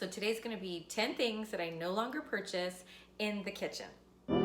So today's gonna be 10 things that I no longer purchase in the kitchen. Okay,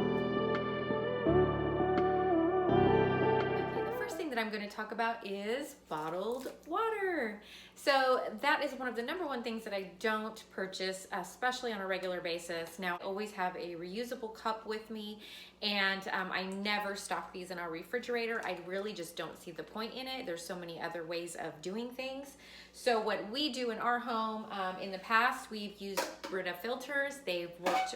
the first thing that I'm going to talk about is bottled water. So that is one of the number one things that I don't purchase, especially on a regular basis. Now, I always have a reusable cup with me, and I never stock these in our refrigerator. I really just don't see the point in it. There's so many other ways of doing things. So what we do in our home, in the past, we've used Brita filters. They've worked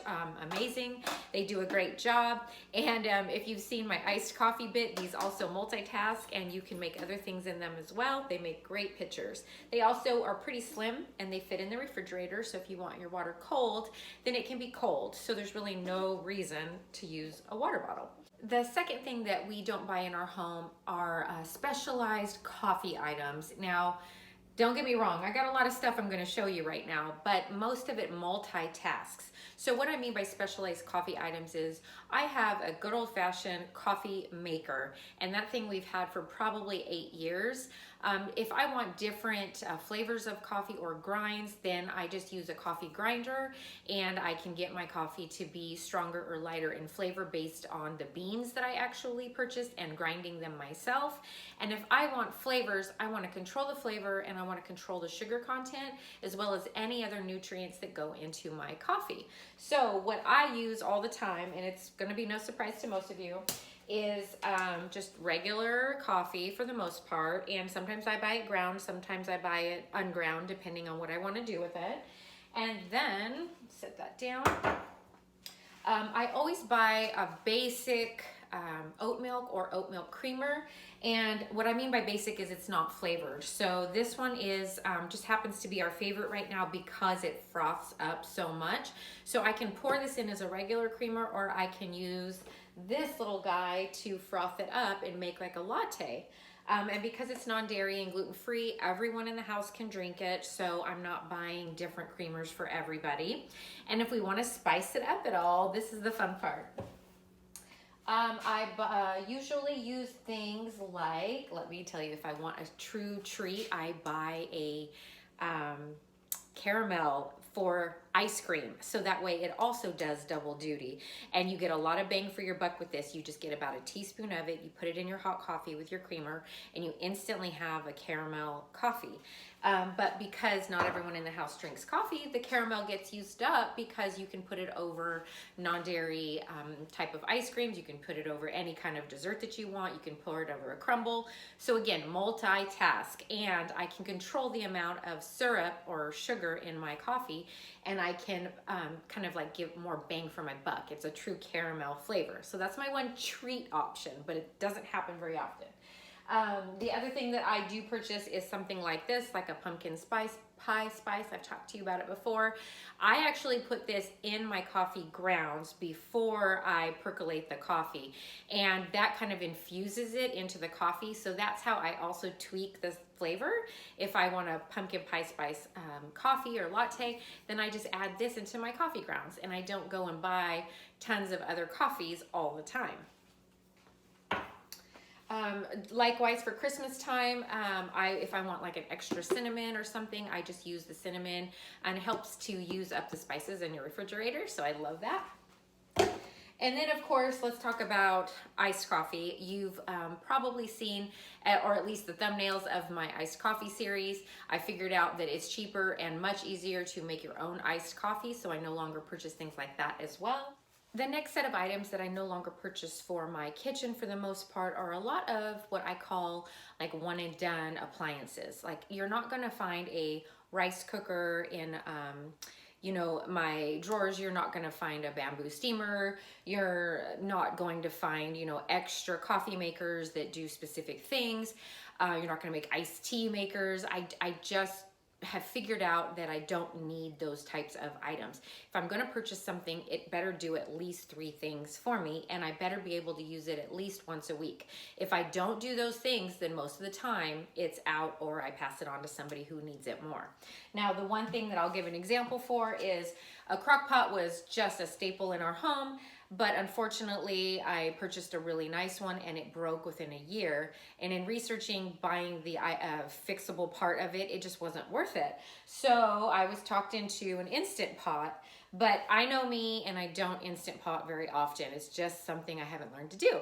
amazing. They do a great job. And if you've seen my iced coffee bit, these also multitask and you can make other things in them as well. They make great pitchers. They also are pretty slim and they fit in the refrigerator. So if you want your water cold, then it can be cold. So there's really no reason to use a water bottle. The second thing that we don't buy in our home are specialized coffee items. Now, don't get me wrong, I got a lot of stuff I'm going to show you right now, but most of it multitasks. So what I mean by specialized coffee items is I have a good old-fashioned coffee maker, and that thing we've had for probably 8 years. If I want different flavors of coffee or grinds, then I just use a coffee grinder, and I can get my coffee to be stronger or lighter in flavor based on the beans that I actually purchased and grinding them myself. And if I want flavors, I want to control the flavor and I want to control the sugar content as well as any other nutrients that go into my coffee. So what I use all the time, and it's going to be no surprise to most of you, is just regular coffee for the most part, and sometimes I buy it ground, sometimes I buy it unground depending on what I want to do with it. And then set that down. I always buy a basic oat milk or oat milk creamer, and what I mean by basic is it's not flavored. So this one is just happens to be our favorite right now because it froths up so much. So I can pour this in as a regular creamer, or I can use this little guy to froth it up and make like a latte. And because it's non-dairy and gluten-free, everyone in the house can drink it, so I'm not buying different creamers for everybody. And if we want to spice it up at all, this is the fun part. I usually use things like, let me tell you, if I want a true treat, I buy a caramel for ice cream, so that way it also does double duty and you get a lot of bang for your buck with this. You just get about a teaspoon of it, you put it in your hot coffee with your creamer, and you instantly have a caramel coffee. But because not everyone in the house drinks coffee, the caramel gets used up because you can put it over non-dairy type of ice creams. You can put it over any kind of dessert that you want. You can pour it over a crumble. So again, multitask, and I can control the amount of syrup or sugar in my coffee, and I can kind of like give more bang for my buck. It's a true caramel flavor. So that's my one treat option, but it doesn't happen very often. The other thing that I do purchase is something like this, like a pumpkin pie spice. I've talked to you about it before. I actually put this in my coffee grounds before I percolate the coffee, and that kind of infuses it into the coffee. So that's how I also tweak the flavor. If I want a pumpkin pie spice coffee or latte, then I just add this into my coffee grounds, and I don't go and buy tons of other coffees all the time. Likewise for Christmas time, if I want like an extra cinnamon or something, I just use the cinnamon, and it helps to use up the spices in your refrigerator, so I love that. And then of course, let's talk about iced coffee. You've probably seen, or at least the thumbnails of my iced coffee series. I figured out that it's cheaper and much easier to make your own iced coffee, so I no longer purchase things like that as well. The next set of items that I no longer purchase for my kitchen for the most part are a lot of what I call like one and done appliances. Like, you're not gonna find a rice cooker in you know, my drawers. You're not gonna find a bamboo steamer. You're not going to find, you know, extra coffee makers that do specific things. You're not gonna make iced tea makers. I just have figured out that I don't need those types of items. If I'm going to purchase something, it better do at least 3 things for me, and I better be able to use it at least once a week. If I don't do those things, then most of the time it's out, or I pass it on to somebody who needs it more. Now, the one thing that I'll give an example for is a crock pot was just a staple in our home. but unfortunately I purchased a really nice one and it broke within a year. And in researching buying the fixable part of it, it just wasn't worth it. So I was talked into an Instant Pot, but I know me and I don't Instant Pot very often. It's just something I haven't learned to do.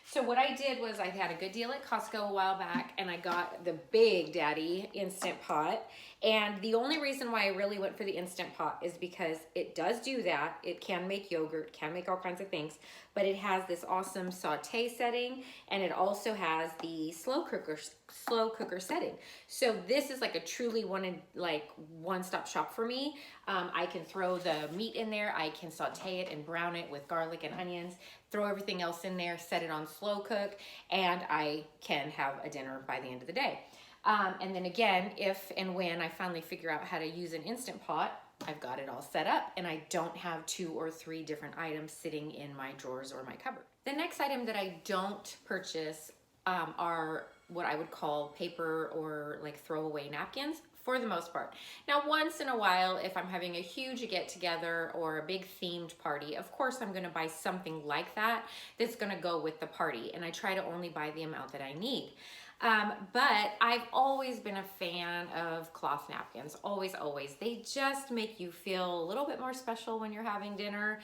So what I did was I had a good deal at Costco a while back and I got the Big Daddy Instant Pot. And the only reason why I really went for the Instant Pot is because it does do that. It can make yogurt, can make all kinds of things, but it has this awesome saute setting and it also has the slow cooker setting. So this is like a truly one-stop shop for me. I can throw the meat in there, I can saute it and brown it with garlic and onions, throw everything else in there, set it on slow cook, and I can have a dinner by the end of the day. And then again, if and when I finally figure out how to use an Instant Pot, I've got it all set up and I don't have 2 or 3 different items sitting in my drawers or my cupboard. The next item that I don't purchase are what I would call paper or like throwaway napkins for the most part. Now, once in a while, if I'm having a huge get together or a big themed party, of course I'm gonna buy something like that that's gonna go with the party, and I try to only buy the amount that I need. But I've always been a fan of cloth napkins, always. They just make you feel a little bit more special when you're having dinner.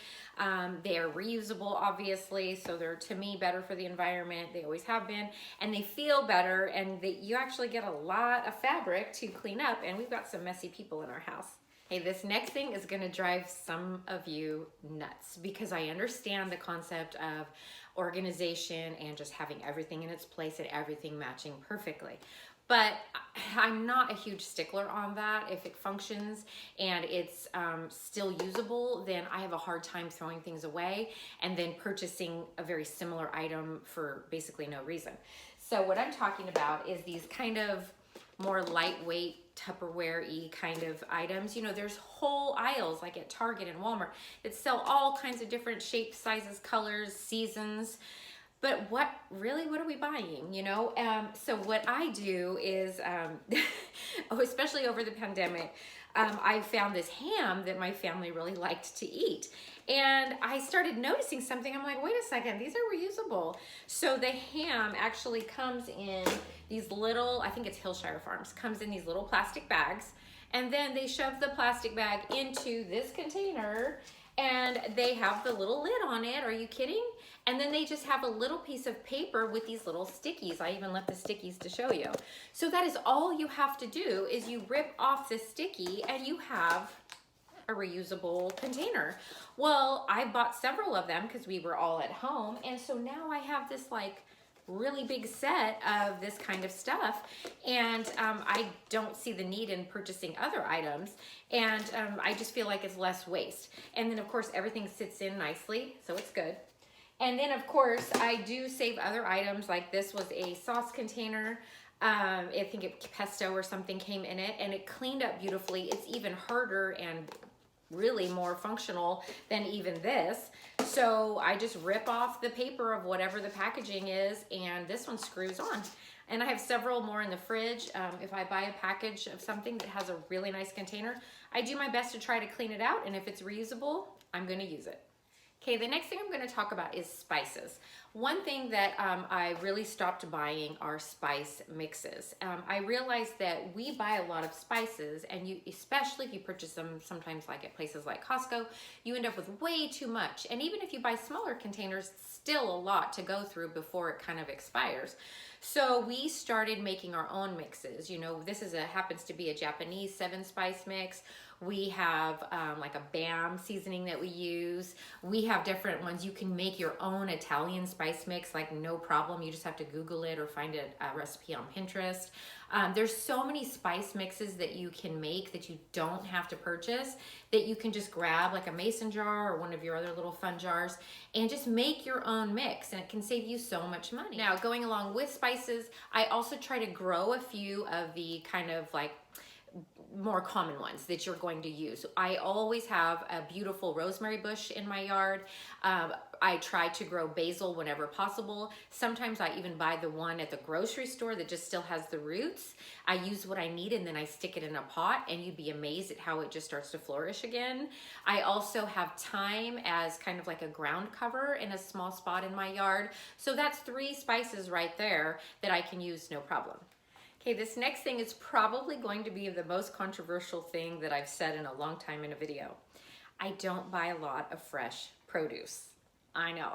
They are reusable, obviously, so they're, to me, better for the environment. They always have been, and they feel better, and you actually get a lot of fabric to clean up, and we've got some messy people in our house. Hey, this next thing is gonna drive some of you nuts because I understand the concept of organization and just having everything in its place and everything matching perfectly. But I'm not a huge stickler on that. If it functions and it's still usable, then I have a hard time throwing things away and then purchasing a very similar item for basically no reason. So what I'm talking about is these kind of more lightweight Tupperware-y kind of items. You know, there's whole aisles like at Target and Walmart that sell all kinds of different shapes, sizes, colors, seasons. But what are we buying, you know? So what I do is, especially over the pandemic, I found this ham that my family really liked to eat. And I started noticing something. I'm like, wait a second, these are reusable. So the ham actually comes in these little, I think it's Hillshire Farms, comes in these little plastic bags. And then they shove the plastic bag into this container and they have the little lid on it. Are you kidding? And then they just have a little piece of paper with these little stickies. I even left the stickies to show you. So that is all you have to do is you rip off the sticky and you have a reusable container. Well, I bought several of them because we were all at home. And so now I have this like really big set of this kind of stuff, and I don't see the need in purchasing other items, and I just feel like it's less waste. And then of course everything sits in nicely, so it's good. And then of course I do save other items, like this was a sauce container. I think pesto or something came in it, and it cleaned up beautifully. It's even harder and really more functional than even this. So I just rip off the paper of whatever the packaging is, and this one screws on. And I have several more in the fridge. If I buy a package of something that has a really nice container, I do my best to try to clean it out, and if it's reusable, I'm gonna use it. Okay, the next thing I'm gonna talk about is spices. One thing that I really stopped buying are spice mixes. I realized that we buy a lot of spices, and especially if you purchase them sometimes like at places like Costco, you end up with way too much. And even if you buy smaller containers, still a lot to go through before it kind of expires. So we started making our own mixes. You know, this is happens to be a Japanese 7-spice mix. We have like a BAM seasoning that we use. We have different ones. You can make your own Italian spice mix, like no problem. You just have to Google it or find a recipe on Pinterest. There's so many spice mixes that you can make that you don't have to purchase, that you can just grab like a mason jar or one of your other little fun jars and just make your own mix, and it can save you so much money. Now, going along with spices, I also try to grow a few of the kind of like more common ones that you're going to use. I always have a beautiful rosemary bush in my yard. I try to grow basil whenever possible. Sometimes I even buy the one at the grocery store that just still has the roots. I use what I need and then I stick it in a pot, and you'd be amazed at how it just starts to flourish again. I also have thyme as kind of like a ground cover in a small spot in my yard. So that's 3 spices right there that I can use no problem. Okay, this next thing is probably going to be the most controversial thing that I've said in a long time in a video. I don't buy a lot of fresh produce. I know.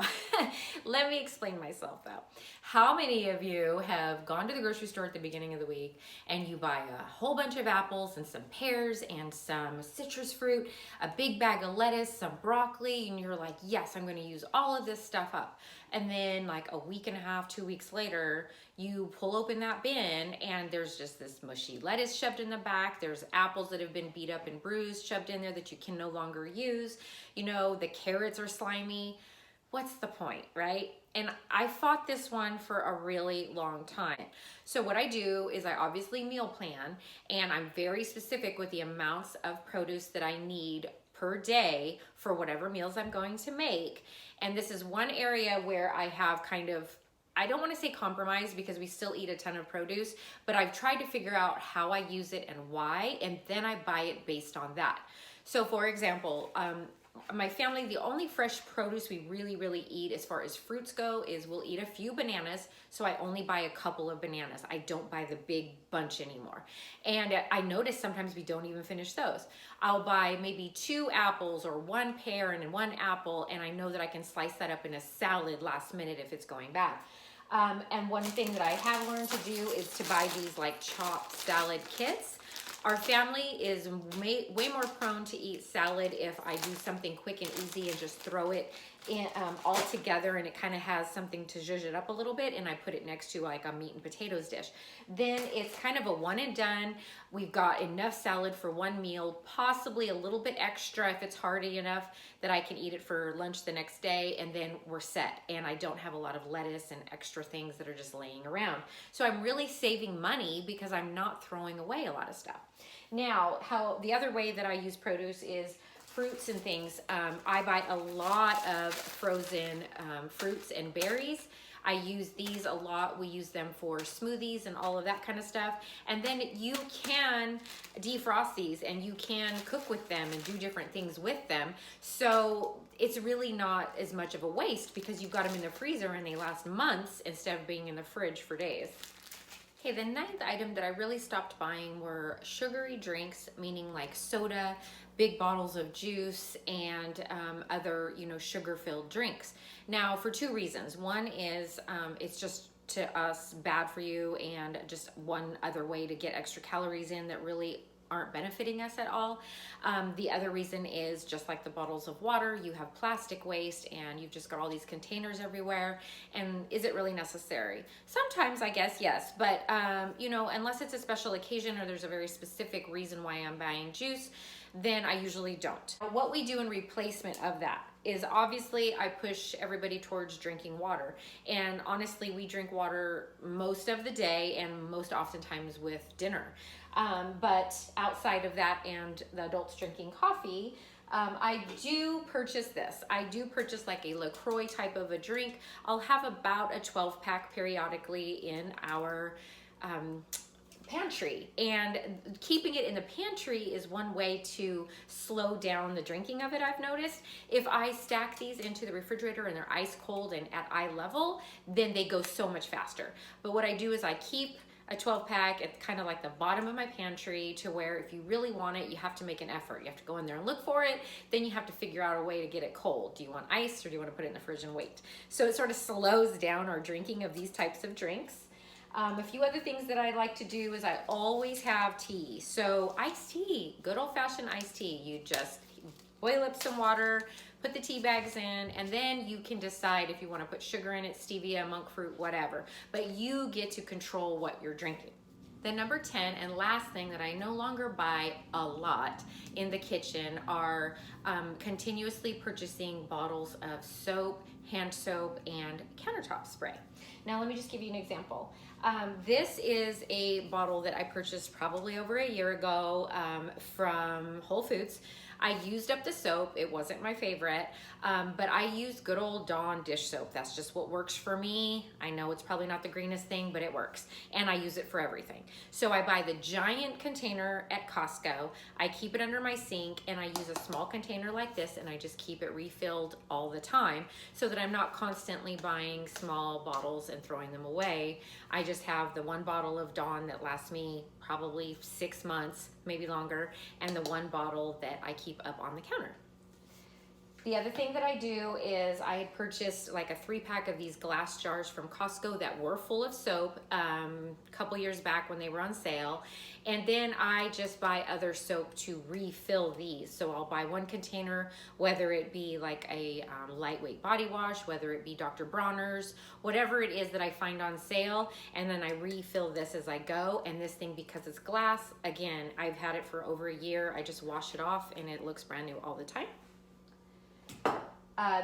Let me explain myself though. How many of you have gone to the grocery store at the beginning of the week and you buy a whole bunch of apples and some pears and some citrus fruit, a big bag of lettuce, some broccoli, and you're like, yes, I'm gonna use all of this stuff up. And then like a week and a half, 2 weeks later, you pull open that bin and there's just this mushy lettuce shoved in the back. There's apples that have been beat up and bruised shoved in there that you can no longer use. You know, the carrots are slimy. What's the point, right? And I fought this one for a really long time. So what I do is I obviously meal plan, and I'm very specific with the amounts of produce that I need per day for whatever meals I'm going to make. And this is one area where I have kind of, I don't want to say compromise because we still eat a ton of produce, but I've tried to figure out how I use it and why, and then I buy it based on that. So for example, my family, the only fresh produce we really eat as far as fruits go is we'll eat a few bananas. So I only buy a couple of bananas. I don't buy the big bunch anymore. And I notice sometimes we don't even finish those. I'll buy maybe 2 apples or 1 pear and 1 apple. And I know that I can slice that up in a salad last minute if it's going bad. And one thing that I have learned to do is to buy these like chopped salad kits. Our family is way more prone to eat salad if I do something quick and easy and just throw it in all together, and it kind of has something to zhuzh it up a little bit, and I put it next to like a meat and potatoes dish. Then it's kind of a one and done. We've got enough salad for 1 meal, possibly a little bit extra if it's hearty enough that I can eat it for lunch the next day, and then we're set. And I don't have a lot of lettuce and extra things that are just laying around. So I'm really saving money because I'm not throwing away a lot of stuff. Now, how the other way that I use produce is fruits and things. I buy a lot of frozen fruits and berries. I use these a lot. We use them for smoothies and all of that kind of stuff. And then you can defrost these and you can cook with them and do different things with them. So it's really not as much of a waste because you've got them in the freezer and they last months instead of being in the fridge for days. Okay, the 9th item that I really stopped buying were sugary drinks, meaning like soda, big bottles of juice, and other, sugar-filled drinks. Now, for 2 reasons. One is it's just to us bad for you, and just one other way to get extra calories in that really aren't benefiting us at all. The other reason is just like the bottles of water, you have plastic waste and you've just got all these containers everywhere. And is it really necessary? Sometimes I guess yes, but unless it's a special occasion or there's a very specific reason why I'm buying juice, then I usually don't. What we do in replacement of that is obviously I push everybody towards drinking water. And honestly, we drink water most of the day and most oftentimes with dinner. But outside of that and the adults drinking coffee, I do purchase this. I do purchase like a LaCroix type of a drink. I'll have about a 12-pack periodically in our pantry, and keeping it in the pantry is one way to slow down the drinking of it. I've noticed if I stack these into the refrigerator and they're ice cold and at eye level, then they go so much faster. But what I do is I keep a 12-pack at kind of like the bottom of my pantry to where if you really want it, you have to make an effort. You have to go in there and look for it. Then you have to figure out a way to get it cold. Do you want ice or do you want to put it in the fridge and wait? So it sort of slows down our drinking of these types of drinks. A few other things that I like to do is I always have tea. So iced tea, good old-fashioned iced tea. You just boil up some water, put the tea bags in, and then you can decide if you want to put sugar in it, stevia, monk fruit, whatever. But you get to control what you're drinking. The number 10 and last thing that I no longer buy a lot in the kitchen are continuously purchasing bottles of soap, hand soap, and countertop spray. Now let me just give you an example. This is a bottle that I purchased probably over a year ago from Whole Foods. I used up the soap. It wasn't my favorite, but I used good old Dawn dish soap. That's just what works for me. I know it's probably not the greenest thing, but it works. And I use it for everything. So I buy the giant container at Costco. I keep it under my sink, and I use a small container like this, and I just keep it refilled all the time so that I'm not constantly buying small bottles and throwing them away. I just have the one bottle of Dawn that lasts me probably 6 months, maybe longer, and the one bottle that I keep up on the counter. The other thing that I do is I had purchased like a 3-pack of these glass jars from Costco that were full of soap a couple years back when they were on sale. And then I just buy other soap to refill these. So I'll buy one container, whether it be like a lightweight body wash, whether it be Dr. Bronner's, whatever it is that I find on sale. And then I refill this as I go. And this thing, because it's glass, again, I've had it for over a year. I just wash it off and it looks brand new all the time.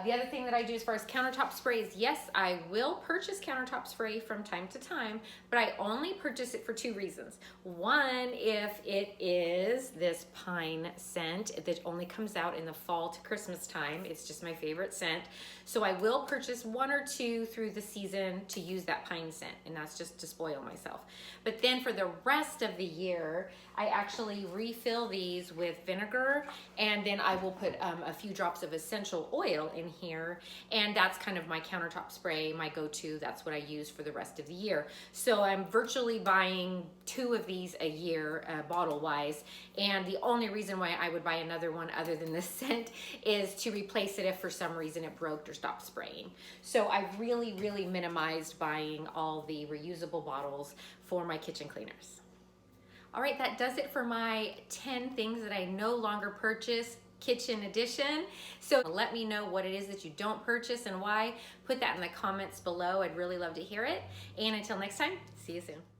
The other thing that I do as far as countertop spray is, yes, I will purchase countertop spray from time to time, but I only purchase it for 2 reasons. One, if it is this pine scent that only comes out in the fall to Christmas time. It's just my favorite scent. So I will purchase 1 or 2 through the season to use that pine scent, and that's just to spoil myself. But then for the rest of the year, I actually refill these with vinegar, and then I will put a few drops of essential oil in here, and that's kind of my countertop spray, my go-to. That's what I use for the rest of the year. So I'm virtually buying 2 of these a year, bottle-wise, and the only reason why I would buy another one other than this scent is to replace it if for some reason it broke or stopped spraying. So I've really, really minimized buying all the reusable bottles for my kitchen cleaners. All right, that does it for my 10 things that I no longer purchase, kitchen edition. So let me know what it is that you don't purchase and why. Put that in the comments below. I'd really love to hear it. And until next time, see you soon.